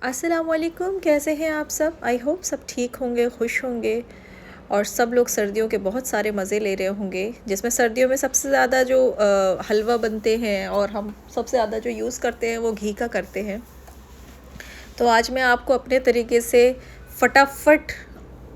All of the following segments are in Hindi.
अस्सलामुअलैकुम, कैसे हैं आप सब। आई होप सब ठीक होंगे, खुश होंगे और सब लोग सर्दियों के बहुत सारे मज़े ले रहे होंगे, जिसमें सर्दियों में सबसे ज़्यादा जो हलवा बनते हैं और हम सबसे ज़्यादा जो यूज़ करते हैं वो घी का करते हैं। तो आज मैं आपको अपने तरीके से फटाफट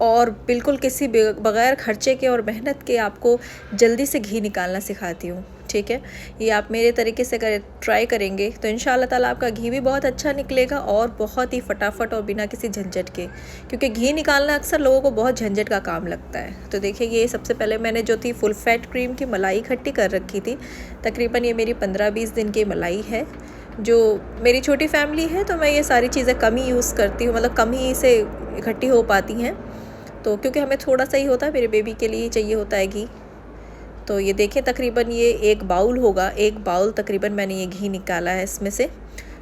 और बिल्कुल किसी बग़ैर खर्चे के और मेहनत के आपको जल्दी से घी निकालना सिखाती हूँ। ठीक है, ये आप मेरे तरीके से ट्राई करेंगे तो इंशाल्लाह ताला आपका घी भी बहुत अच्छा निकलेगा और बहुत ही फटाफट और बिना किसी झंझट के, क्योंकि घी निकालना अक्सर लोगों को बहुत झंझट का काम लगता है। तो देखिए, ये सबसे पहले मैंने जो थी फुल फैट क्रीम की मलाई इकट्ठी कर रखी थी। तकरीबन ये मेरी 15-20 दिन की मलाई है। जो मेरी छोटी फैमिली है तो मैं ये सारी चीज़ें कम ही यूज़ करती हूँ, मतलब कम ही से इकट्ठी हो पाती हैं। तो क्योंकि हमें थोड़ा सा ही होता है, मेरे बेबी के लिए चाहिए होता है घी। तो ये देखें, तकरीबन ये एक बाउल होगा, एक बाउल तकरीबन मैंने ये घी निकाला है इसमें से।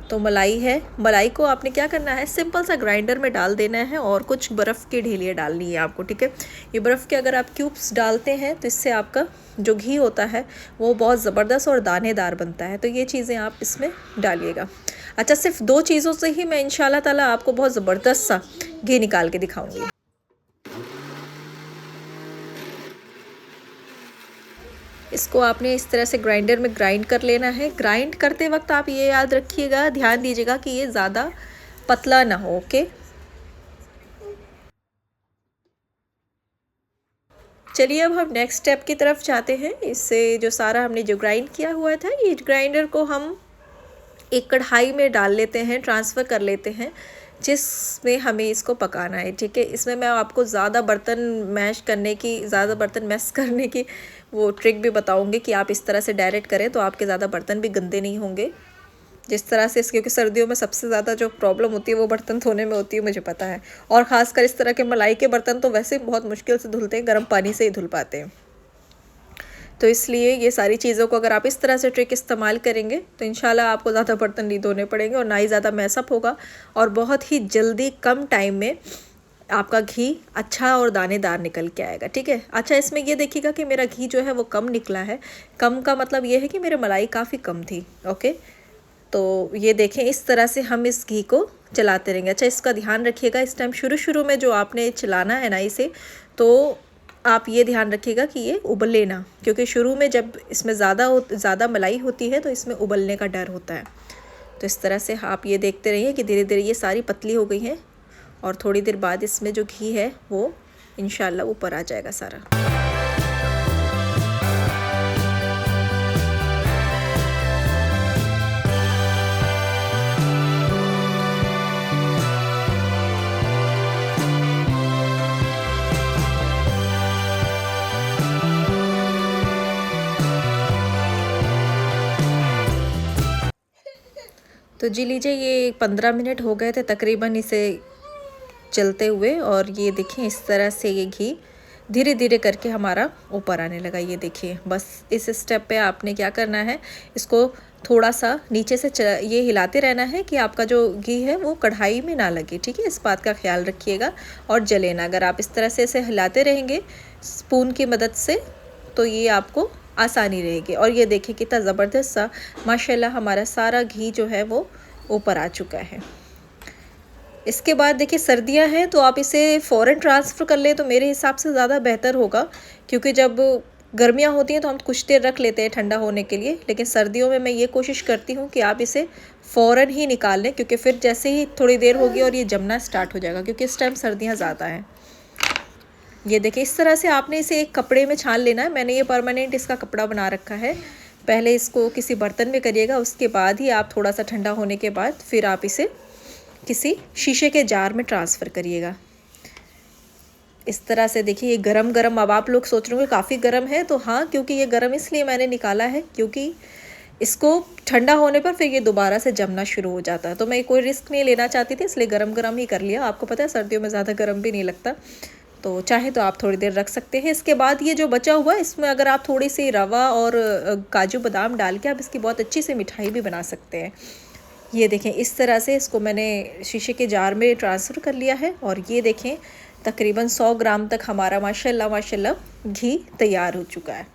तो मलाई है, मलाई को आपने क्या करना है, सिंपल सा ग्राइंडर में डाल देना है और कुछ बर्फ़ की ढेलियाँ डालनी है आपको। ठीक है, ये बर्फ़ के अगर आप क्यूब्स डालते हैं तो इससे आपका जो घी होता है वो बहुत ज़बरदस्त और दानेदार बनता है। तो ये चीज़ें आप इसमें डालिएगा। अच्छा, सिर्फ 2 चीज़ों से ही मैं इंशाल्लाह ताला आपको बहुत ज़बरदस्त सा घी निकाल के दिखाऊँगी। इसको आपने इस तरह से ग्राइंडर में ग्राइंड कर लेना है। ग्राइंड करते वक्त आप ये याद रखिएगा, ध्यान दीजिएगा कि ये ज़्यादा पतला ना हो। ओके, चलिए अब हम नेक्स्ट स्टेप की तरफ जाते हैं। इससे जो सारा हमने जो ग्राइंड किया हुआ था, ये ग्राइंडर को हम एक कढ़ाई में डाल लेते हैं, ट्रांसफ़र कर लेते हैं, जिसमें हमें इसको पकाना है। ठीक है, इसमें मैं आपको ज़्यादा बर्तन मैश करने की वो ट्रिक भी बताऊंगी कि आप इस तरह से डायरेक्ट करें तो आपके ज़्यादा बर्तन भी गंदे नहीं होंगे। जिस तरह से क्योंकि सर्दियों में सबसे ज़्यादा जो प्रॉब्लम होती है वो बर्तन धोने में होती है, मुझे पता है। और ख़ासकर इस तरह के मलाई के बर्तन तो वैसे बहुत मुश्किल से धुलते हैं, गर्म पानी से ही धुल पाते हैं। तो इसलिए ये सारी चीज़ों को अगर आप इस तरह से ट्रिक इस्तेमाल करेंगे तो इंशाल्लाह आपको ज़्यादा बर्तन नहीं धोने पड़ेंगे और ना ही ज़्यादा मैसअप होगा और बहुत ही जल्दी कम टाइम में आपका घी अच्छा और दानेदार निकल के आएगा। ठीक है, अच्छा इसमें ये देखिएगा कि मेरा घी जो है वो कम निकला है। कम का मतलब ये है कि मेरी मलाई काफ़ी कम थी। ओके, तो ये देखें, इस तरह से हम इस घी को चलाते रहेंगे। अच्छा, इसका ध्यान रखिएगा, इस टाइम शुरू में जो आपने चलाना है ना इसे, तो आप ये ध्यान रखिएगा कि ये उबले ना, क्योंकि शुरू में जब इसमें ज़्यादा मलाई होती है तो इसमें उबलने का डर होता है। तो इस तरह से आप ये देखते रहिए कि धीरे धीरे ये सारी पतली हो गई हैं और थोड़ी देर बाद इसमें जो घी है वो इंशाल्लाह ऊपर आ जाएगा सारा। तो जी लीजिए, ये 15 मिनट हो गए थे तकरीबन इसे चलते हुए और ये देखें इस तरह से ये घी धीरे धीरे करके हमारा ऊपर आने लगा। ये देखिए, बस इस स्टेप पे आपने क्या करना है, इसको थोड़ा सा नीचे से ये हिलाते रहना है कि आपका जो घी है वो कढ़ाई में ना लगे। ठीक है, इस बात का ख्याल रखिएगा और जले ना। अगर आप इस तरह से इसे हिलाते रहेंगे स्पून की मदद से तो ये आपको आसानी रहेगी। और ये देखिए कितना ज़बरदस्त सा माशाल्लाह हमारा सारा घी जो है वो ऊपर आ चुका है। इसके बाद देखिए, सर्दियां हैं तो आप इसे फ़ौरन ट्रांसफ़र कर लें तो मेरे हिसाब से ज़्यादा बेहतर होगा, क्योंकि जब गर्मियां होती हैं तो हम कुछ देर रख लेते हैं ठंडा होने के लिए, लेकिन सर्दियों में मैं ये कोशिश करती हूँ कि आप इसे फ़ौरन ही निकाल लें, क्योंकि फिर जैसे ही थोड़ी देर होगी और ये जमना स्टार्ट हो जाएगा, क्योंकि इस टाइम सर्दियाँ ज़्यादा हैं। ये देखिए, इस तरह से आपने इसे एक कपड़े में छान लेना है। मैंने ये परमानेंट इसका कपड़ा बना रखा है। पहले इसको किसी बर्तन में करिएगा, उसके बाद ही आप थोड़ा सा ठंडा होने के बाद फिर आप इसे किसी शीशे के जार में ट्रांसफ़र करिएगा। इस तरह से देखिए, ये गरम गरम, अब आप लोग सोच रहे होंगे काफ़ी गरम है, तो हाँ, क्योंकि ये गरम इसलिए मैंने निकाला है क्योंकि इसको ठंडा होने पर फिर ये दोबारा से जमना शुरू हो जाता है। तो मैं कोई रिस्क नहीं लेना चाहती थी, इसलिए गरम गरम ही कर लिया। आपको पता है सर्दियों में ज़्यादा गरम भी नहीं लगता, तो चाहे तो आप थोड़ी देर रख सकते हैं। इसके बाद ये जो बचा हुआ है इसमें अगर आप थोड़ी सी रवा और काजू बादाम डाल के आप इसकी बहुत अच्छी सी मिठाई भी बना सकते हैं। ये देखें, इस तरह से इसको मैंने शीशे के जार में ट्रांसफ़र कर लिया है और ये देखें तकरीबन 100 ग्राम तक हमारा माशाल्लाह माशाल्लाह घी तैयार हो चुका है।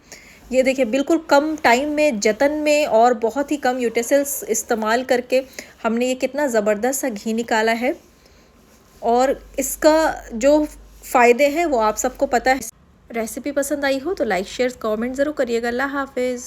ये देखिए बिल्कुल कम टाइम में, जतन में और बहुत ही कम यूटेंसिल्स इस्तेमाल करके हमने ये कितना ज़बरदस्त सा घी निकाला है। और इसका जो फ़ायदे हैं वो आप सबको पता है। रेसिपी पसंद आई हो तो लाइक शेयर कमेंट ज़रूर करिएगा। अल्लाह हाफ़िज़।